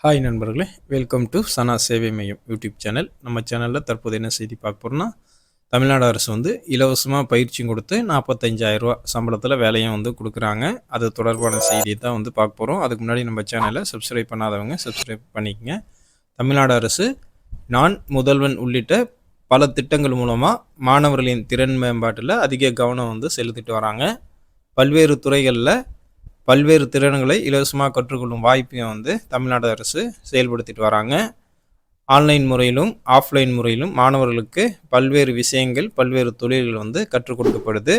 Hi நண்பர்களே, welcome to சனா சேவை மையம் யூடியூப் சேனல். நம்ம சேனலில் தற்போது என்ன செய்தி பார்க்க போகிறோம்னா, தமிழ்நாடு அரசு இலவசமாக பயிற்சியும் கொடுத்து 45,000 ரூபா சம்பளத்தில் வேலையும் கொடுக்குறாங்க. அது தொடர்பான செய்தியை தான் பார்க்க போகிறோம். அதுக்கு முன்னாடி நம்ம சேனலை சப்ஸ்கிரைப் பண்ணாதவங்க சப்ஸ்கிரைப் பண்ணிக்கங்க. தமிழ்நாடு அரசு நான் முதல்வன் உள்ளிட்ட பல திட்டங்கள் மூலமாக மாணவர்களின் திறன் மேம்பாட்டில் அதிக கவனம் செலுத்திட்டு வராங்க. பல்வேறு துறைகளில் பல்வேறு திறன்களை இலவசமாக கற்றுக்கொள்ளும் வாய்ப்பையும் தமிழ்நாடு அரசு செயல்படுத்திட்டு வராங்க. ஆன்லைன் முறையிலும் ஆஃப்லைன் முறையிலும் மாணவர்களுக்கு பல்வேறு விஷயங்கள் பல்வேறு தொழில்கள் கற்றுக் கொடுக்கப்படுது.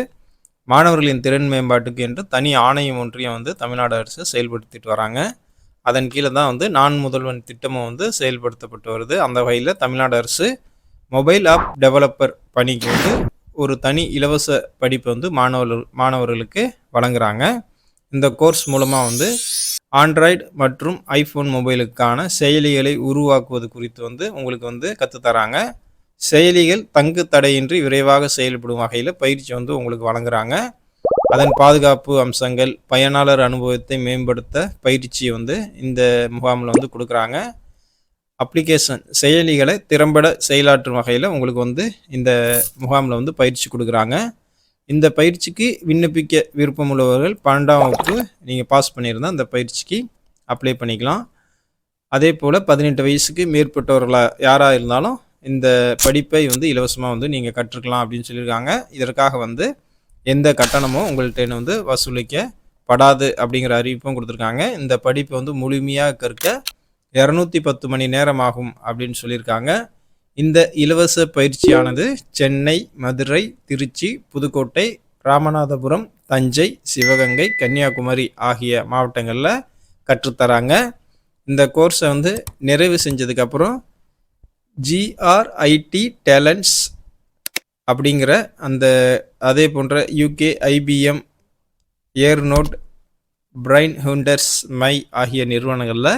மாணவர்களின் திறன் மேம்பாட்டுக்கு என்று தனி ஆணையம் ஒன்றையும் தமிழ்நாடு அரசு செயல்படுத்திட்டு வராங்க. அதன் கீழே தான் நான் முதல்வன் திட்டமும் செயல்படுத்தப்பட்டு வருது. அந்த வகையில் தமிழ்நாடு அரசு மொபைல் ஆப் டெவலப்பர் பணிக்கு ஒரு தனி இலவச படிப்பு மாணவர்களுக்கு வழங்குறாங்க. இந்த கோர்ஸ் மூலமாக ஆண்ட்ராய்டு மற்றும் ஐஃபோன் மொபைலுக்கான செயலிகளை உருவாக்குவது குறித்து உங்களுக்கு கற்றுத்தராங்க. செயலிகள் தங்கு தடையின்றி விரைவாக செயல்படும் வகையில் பயிற்சி உங்களுக்கு வழங்குறாங்க. அதன் பாதுகாப்பு அம்சங்கள், பயனாளர் அனுபவத்தை மேம்படுத்த பயிற்சி இந்த முகாமில் கொடுக்குறாங்க. அப்ளிகேஷன் செயலிகளை திறம்பட செயலாற்றும் வகையில் உங்களுக்கு இந்த முகாமில் பயிற்சி கொடுக்குறாங்க. இந்த பயிற்சிக்கு விண்ணப்பிக்க விருப்பமுள்ளவர்கள் 12ஆம் வகுப்பு நீங்கள் பாஸ் பண்ணியிருந்தால் அந்த பயிற்சிக்கு அப்ளை பண்ணிக்கலாம். அதே போல் 18 வயசுக்கு மேற்பட்டவர்களாக யாராக இருந்தாலும் இந்த படிப்பை இலவசமாக நீங்கள் கற்றுக்கலாம் அப்படின்னு சொல்லியிருக்காங்க. இதற்காக எந்த கட்டணமும் உங்கள்கிட்ட வசூலிக்கப்படாது அப்படிங்கிற அறிவிப்பும் கொடுத்துருக்காங்க. இந்த படிப்பை முழுமையாக கற்க 210 மணி நேரம் ஆகும் அப்படின்னு சொல்லியிருக்காங்க. இந்த இலவச பயிற்சியானது சென்னை, மதுரை, திருச்சி, புதுக்கோட்டை, ராமநாதபுரம், தஞ்சை, சிவகங்கை, கன்னியாகுமரி ஆகிய மாவட்டங்களில் கற்றுத்தராங்க. இந்த கோர்ஸை நிறைவு செஞ்சதுக்கப்புறம் GRIT டேலண்ட்ஸ் அப்படிங்கிற அதே போன்ற UK, IBM, ஏர்நோட், பிரைன் ஹுண்டர்ஸ் மை ஆகிய நிறுவனங்களில்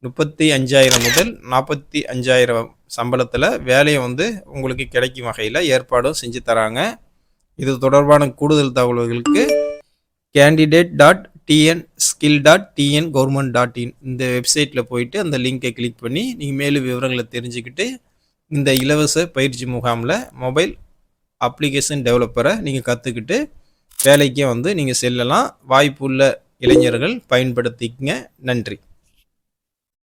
35,000 முதல் 45,000 சம்பளத்தில் வேலையை உங்களுக்கு கிடைக்கும் வகையில் ஏற்பாடும் செஞ்சு தராங்க. இது தொடர்பான கூடுதல் தகவல்களுக்கு candidate.tnskill.tngovernment.in இந்த வெப்சைட்டில் போயிட்டு அந்த லிங்கை கிளிக் பண்ணி நீங்கள் மேலும் விவரங்களை தெரிஞ்சுக்கிட்டு இந்த இலவச பயிற்சி முகாமில் மொபைல் அப்ளிகேஷன் டெவலப்பரை நீங்கள் கற்றுக்கிட்டு வேலைக்கே நீங்கள் செல்லலாம். வாய்ப்புள்ள இளைஞர்கள் பயன்படுத்திக்கங்க. நன்றி.